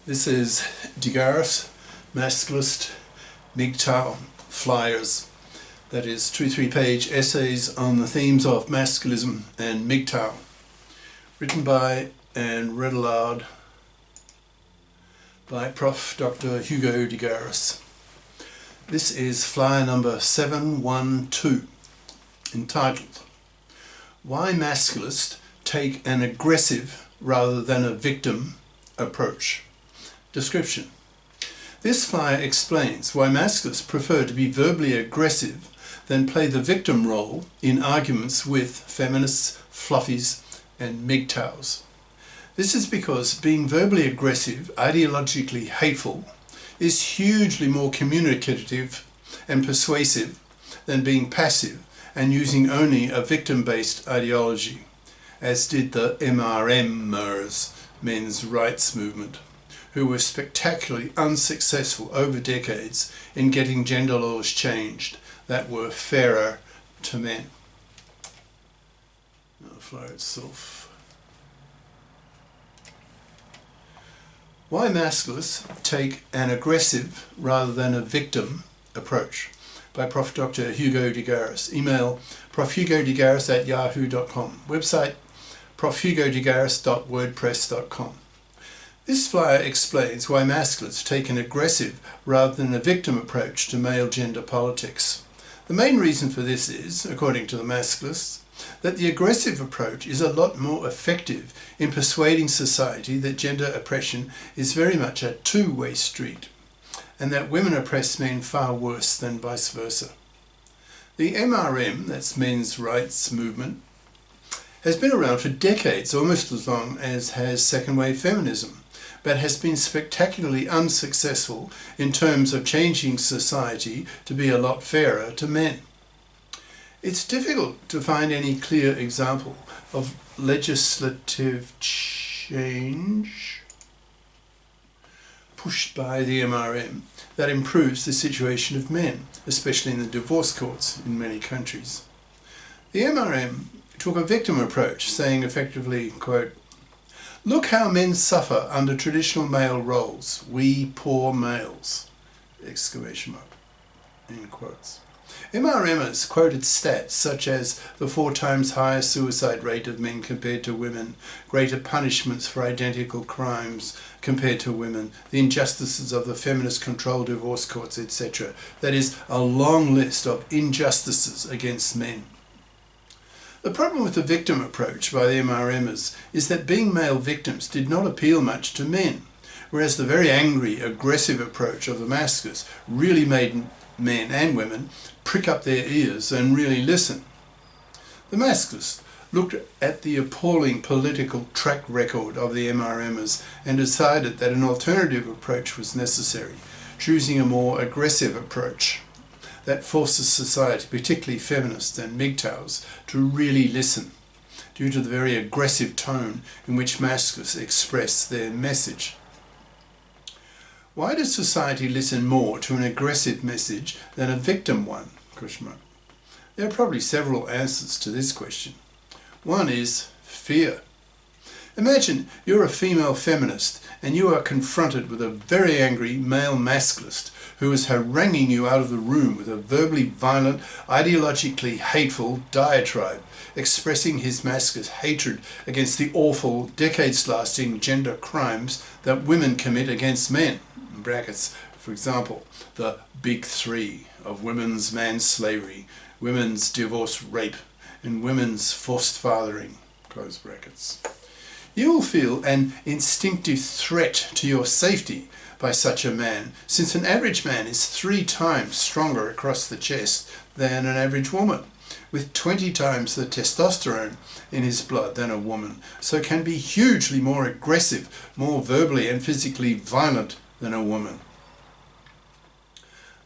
This is Garis, Masculist MGTOW flyers. That is 2-3-page essays on the themes of masculism and MGTOW, written by and read aloud by Prof. Dr. Hugo de Garis. This is flyer number 712, entitled Why Masculists Take an Aggressive rather than a Victim Approach. Description. This flyer explains why masculists prefer to be verbally aggressive than play the victim role in arguments with feminists, fluffies and MGTOWs. This is because being verbally aggressive, ideologically hateful, is hugely more communicative and persuasive than being passive and using only a victim-based ideology, as did the MRMers, men's rights movement, who were spectacularly unsuccessful over decades in getting gender laws changed that were fairer to men. Now the flyer itself. Why Masculists Take an Aggressive rather than a Victim Approach, by Prof. Dr. Hugo de Garis. Email profhugodegaris@yahoo.com. Website profhugodegaris.wordpress.com. This flyer explains why masculists take an aggressive rather than a victim approach to male gender politics. The main reason for this is, according to the masculists, that the aggressive approach is a lot more effective in persuading society that gender oppression is very much a two-way street, and that women oppress men far worse than vice versa. The MRM, that's men's rights movement, has been around for decades, almost as long as has second-wave feminism, but has been spectacularly unsuccessful in terms of changing society to be a lot fairer to men. It's difficult to find any clear example of legislative change pushed by the MRM that improves the situation of men, especially in the divorce courts in many countries. The MRM took a victim approach, saying effectively, quote, "Look how men suffer under traditional male roles, we poor males," exclamation mark, end quotes. MRMers quoted stats such as the 4 times higher suicide rate of men compared to women, greater punishments for identical crimes compared to women, the injustices of the feminist-controlled divorce courts, etc. That is, a long list of injustices against men. The problem with the victim approach by the MRMers is that being male victims did not appeal much to men, whereas the very angry, aggressive approach of the masculists really made men and women prick up their ears and really listen. The masculists looked at the appalling political track record of the MRMers and decided that an alternative approach was necessary, choosing a more aggressive approach that forces society, particularly feminists and MGTOWs, to really listen, due to the very aggressive tone in which masculists express their message. Why does society listen more to an aggressive message than a victim one? There are probably several answers to this question. One is fear. Imagine you're a female feminist and you are confronted with a very angry male masculist who is haranguing you out of the room with a verbally violent, ideologically hateful diatribe, expressing his masculine hatred against the awful, decades-lasting gender crimes that women commit against men. In brackets, for example, the big 3 of women's manslavery, women's divorce rape, and women's forced fathering, close brackets. You will feel an instinctive threat to your safety by such a man, since an average man is 3 times stronger across the chest than an average woman, with 20 times the testosterone in his blood than a woman, so can be hugely more aggressive, more verbally and physically violent than a woman.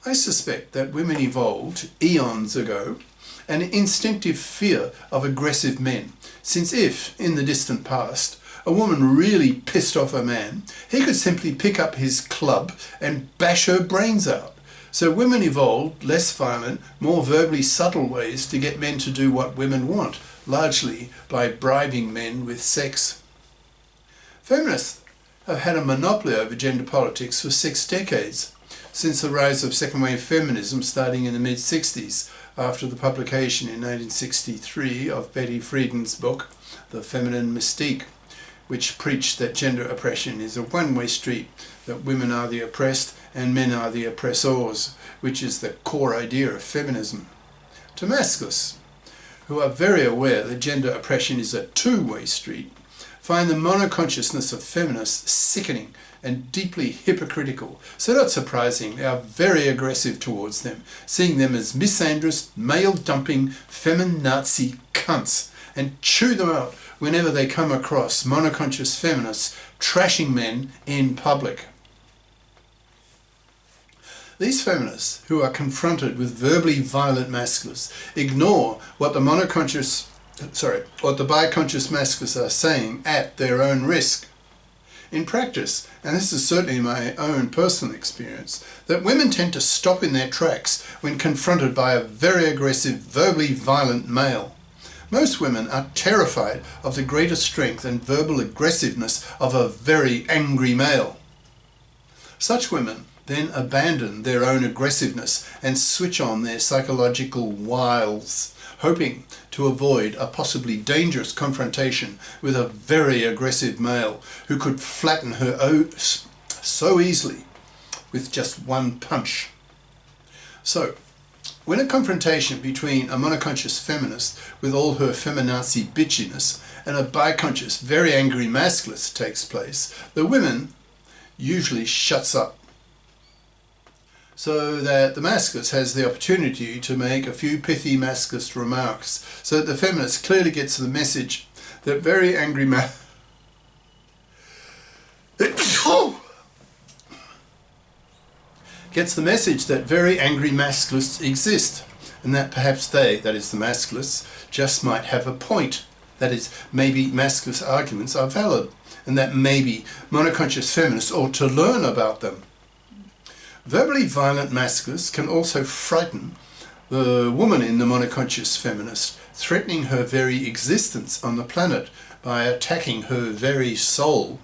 I suspect that women evolved eons ago an instinctive fear of aggressive men, since if, in the distant past, a woman really pissed off a man, he could simply pick up his club and bash her brains out. So women evolved less violent, more verbally subtle ways to get men to do what women want, largely by bribing men with sex. Feminists have had a monopoly over gender politics for 6 decades, since the rise of second-wave feminism starting in the mid-60s after the publication in 1963 of Betty Friedan's book, The Feminine Mystique, which preached that gender oppression is a one-way street, that women are the oppressed and men are the oppressors, which is the core idea of feminism. To Masculists, who are very aware that gender oppression is a two-way street, find the monoconsciousness of feminists sickening and deeply hypocritical, so not surprising they are very aggressive towards them, seeing them as misandrous, male-dumping, feminazi cunts, and chew them out whenever they come across monoconscious feminists trashing men in public. These feminists, who are confronted with verbally violent masculists, ignore what the biconscious masculists are saying at their own risk. In practice, and this is certainly my own personal experience, that women tend to stop in their tracks when confronted by a very aggressive, verbally violent male. Most women are terrified of the greater strength and verbal aggressiveness of a very angry male. Such women then abandon their own aggressiveness and switch on their psychological wiles, hoping to avoid a possibly dangerous confrontation with a very aggressive male who could flatten her so easily with just one punch. So, when a confrontation between a monoconscious feminist with all her feminazi bitchiness and a biconscious, very angry masculist takes place, the women usually shuts up, so that the masculist has the opportunity to make a few pithy masculist remarks, so that the feminist clearly gets the message that very angry masculists exist, and that perhaps they, that is the masculists, just might have a point. That is, maybe masculist arguments are valid, and that maybe monoconscious feminists ought to learn about them. Verbally violent masculists can also frighten the woman in the monoconscious feminist, threatening her very existence on the planet by attacking her very soul.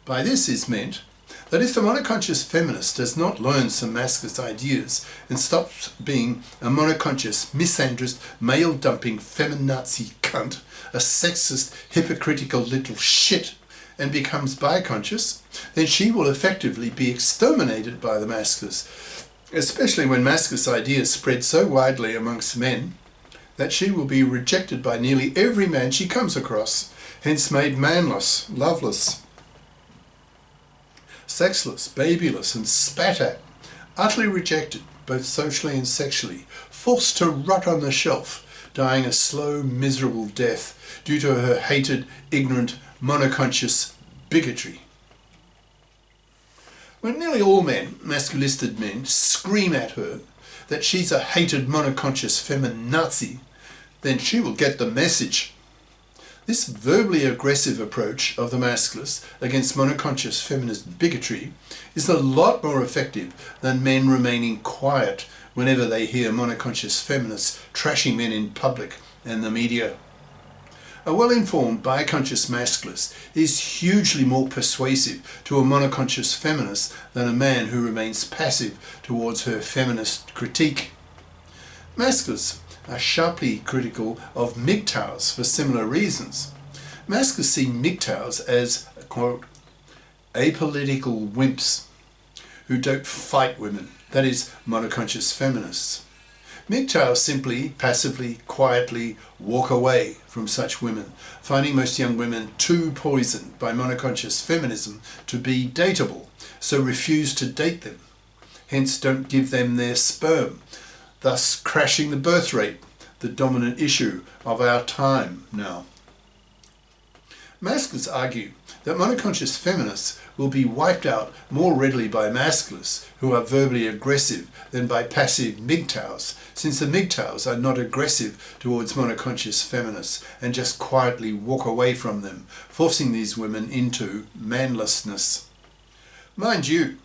By this is meant that if the monoconscious feminist does not learn some masculist ideas and stops being a monoconscious, misandrist, male-dumping, feminazi cunt, a sexist, hypocritical little shit, and becomes biconscious, then she will effectively be exterminated by the masculists, especially when masculist ideas spread so widely amongst men that she will be rejected by nearly every man she comes across, hence made manless, loveless, sexless, babyless, and spat at, utterly rejected both socially and sexually, forced to rot on the shelf, dying a slow, miserable death due to her hated, ignorant, monoconscious bigotry. When nearly all men, masculisted men, scream at her that she's a hated monoconscious feminazi, then she will get the message. This verbally aggressive approach of the masculist against monoconscious feminist bigotry is a lot more effective than men remaining quiet whenever they hear monoconscious feminists trashing men in public and the media. A well-informed biconscious masculist is hugely more persuasive to a monoconscious feminist than a man who remains passive towards her feminist critique. Masculists are sharply critical of MGTOWs for similar reasons. Masculists see MGTOWs as, quote, apolitical wimps who don't fight women, that is, monoconscious feminists. MGTOWs simply, passively, quietly walk away from such women, finding most young women too poisoned by monoconscious feminism to be dateable, so refuse to date them, hence don't give them their sperm, thus crashing the birth rate, the dominant issue of our time now. Masculists argue that monoconscious feminists will be wiped out more readily by masculists who are verbally aggressive than by passive MGTOWs, since the MGTOWs are not aggressive towards monoconscious feminists and just quietly walk away from them, forcing these women into manlessness. Mind you,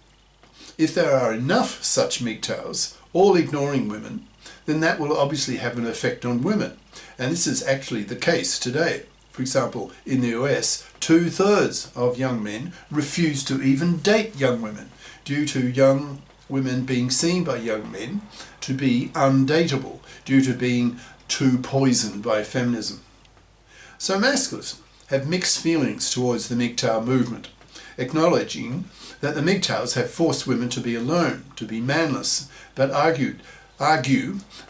if there are enough such MGTOWs, all ignoring women, then that will obviously have an effect on women, and this is actually the case today. For example, in the US, 2/3 of young men refuse to even date young women due to young women being seen by young men to be undateable due to being too poisoned by feminism. So Masculists have mixed feelings towards the MGTOW movement, acknowledging that the MGTOWs have forced women to be alone, to be manless, but argue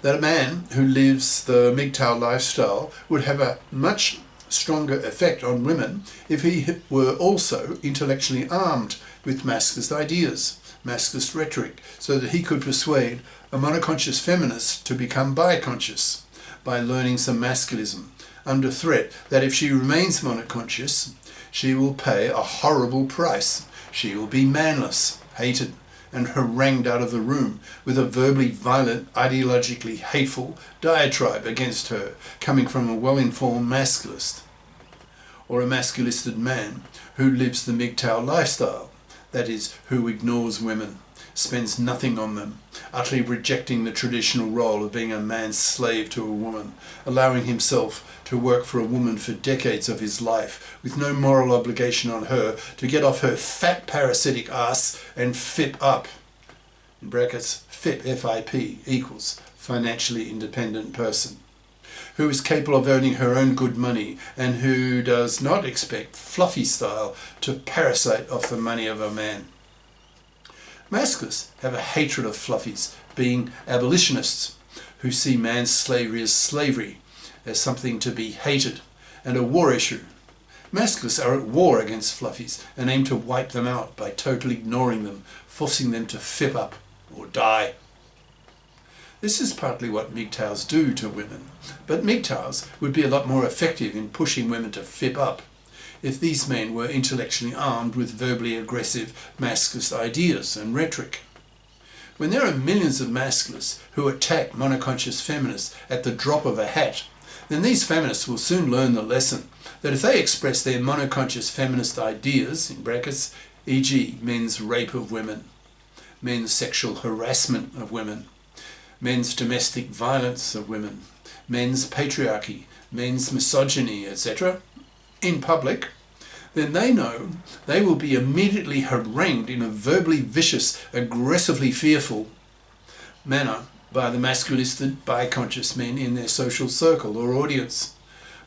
that a man who lives the MGTOW lifestyle would have a much stronger effect on women if he were also intellectually armed with Masculist ideas, Masculist rhetoric, so that he could persuade a monoconscious feminist to become biconscious by learning some masculism, under threat that if she remains monoconscious, she will pay a horrible price. She will be manless, hated, and harangued out of the room with a verbally violent, ideologically hateful diatribe against her coming from a well-informed masculist, or a masculisted man who lives the MGTOW lifestyle, that is, who ignores women, spends nothing on them, utterly rejecting the traditional role of being a man's slave to a woman, allowing himself to work for a woman for decades of his life, with no moral obligation on her to get off her fat parasitic ass and FIP up. In brackets, FIP, F-I-P, equals financially independent person, who is capable of earning her own good money and who does not expect fluffy style to parasite off the money of a man. Masculists have a hatred of fluffies, being abolitionists who see man's slavery as something to be hated and a war issue. Masculists are at war against fluffies and aim to wipe them out by totally ignoring them, forcing them to FIP up or die. This is partly what MGTOWs do to women, but MGTOWs would be a lot more effective in pushing women to FIP up if these men were intellectually armed with verbally aggressive masculist ideas and rhetoric. When there are millions of masculists who attack monoconscious feminists at the drop of a hat, then these feminists will soon learn the lesson that if they express their monoconscious feminist ideas, in brackets, e.g. men's rape of women, men's sexual harassment of women, men's domestic violence of women, men's patriarchy, men's misogyny, etc., in public, then they know they will be immediately harangued in a verbally vicious, aggressively fearful manner by the masculisted, biconscious men in their social circle or audience,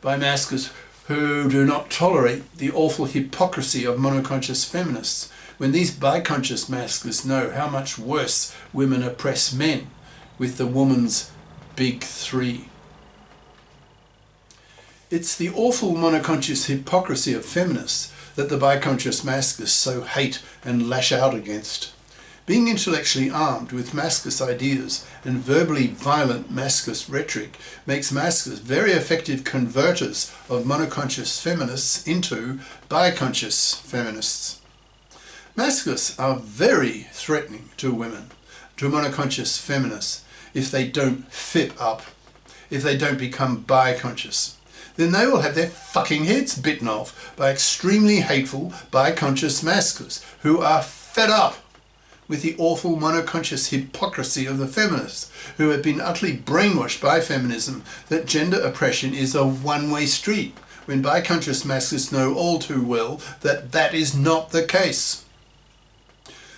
by masculists who do not tolerate the awful hypocrisy of monoconscious feminists, when these biconscious masculists know how much worse women oppress men with the woman's big three. It's the awful monoconscious hypocrisy of feminists that the biconscious masculists so hate and lash out against. Being intellectually armed with masculist ideas and verbally violent masculist rhetoric makes masculists very effective converters of monoconscious feminists into biconscious feminists. Masculists are very threatening to women, to monoconscious feminists, if they don't FIP up, if they don't become biconscious. Then they will have their fucking heads bitten off by extremely hateful, biconscious masculists who are fed up with the awful monoconscious hypocrisy of the feminists, who have been utterly brainwashed by feminism that gender oppression is a one-way street, when biconscious masculists know all too well that that is not the case.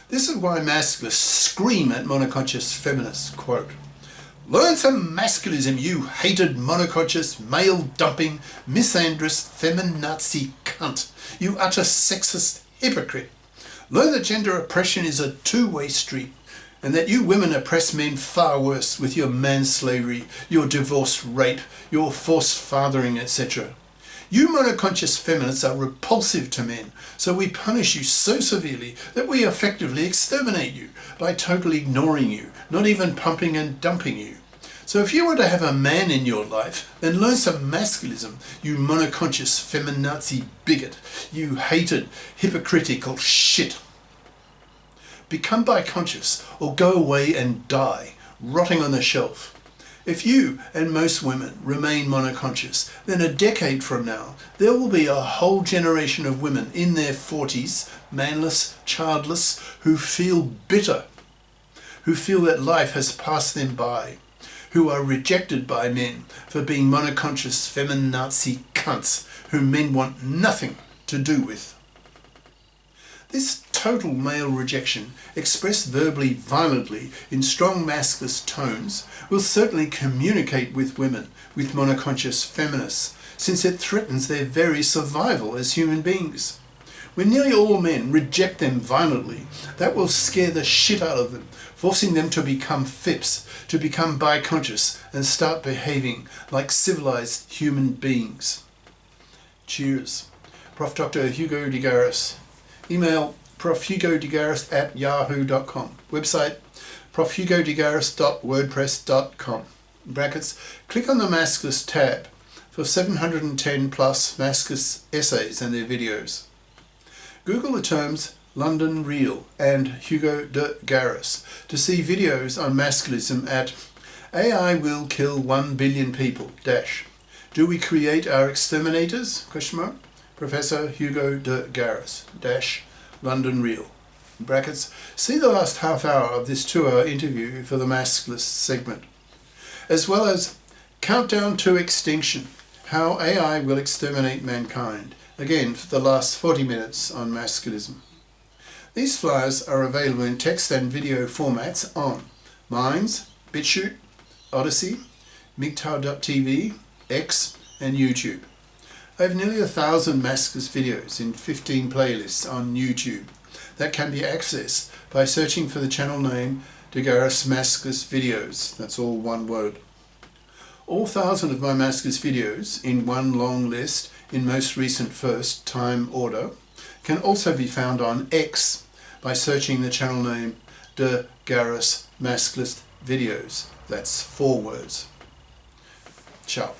This is why masculists scream at monoconscious feminists, quote, "Learn some masculism, you hated monoconscious, male-dumping, misandrist, feminazi cunt, you utter sexist hypocrite. Learn that gender oppression is a two-way street, and that you women oppress men far worse with your manslavery, your divorce rape, your forced fathering, etc. You monoconscious feminists are repulsive to men, so we punish you so severely that we effectively exterminate you by totally ignoring you, not even pumping and dumping you. So if you want to have a man in your life, then learn some masculism, you monoconscious feminazi bigot, you hated, hypocritical shit. Become biconscious or go away and die, rotting on the shelf. If you and most women remain monoconscious, then a decade from now, there will be a whole generation of women in their 40s, manless, childless, who feel bitter, who feel that life has passed them by, who are rejected by men for being monoconscious feminazi cunts, whom men want nothing to do with. This total male rejection, expressed verbally violently in strong masculinist tones, will certainly communicate with women, with monoconscious feminists, since it threatens their very survival as human beings. When nearly all men reject them violently, that will scare the shit out of them, forcing them to become FIPS, to become bi-conscious and start behaving like civilized human beings. Cheers. Prof. Dr. Hugo de Garis. Email profhugodegaris@yahoo.com. Website profhugodegaris.wordpress.com. Brackets. Click on the Masculist tab for 710 plus Masculist essays and their videos. Google the terms London Real and Hugo de Garis to see videos on masculism at AI will kill 1 billion people - Do we create our exterminators? Professor Hugo de Garis - London Real. Brackets. See the last half hour of this 2-hour interview for the Masculist segment, as well as Countdown to Extinction, How AI Will Exterminate Mankind, again for the last 40 minutes on masculism. These flyers are available in text and video formats on Minds, BitChute, Odyssey, MGTOW.tv, X and YouTube. I have nearly 1,000 Masculist videos in 15 playlists on YouTube that can be accessed by searching for the channel name De Garis Masculist Videos. That's all one word. All 1,000 of my Masculist videos in one long list in most recent first time order can also be found on X by searching the channel name De Garis Masculist Videos. That's 4 words. Ciao.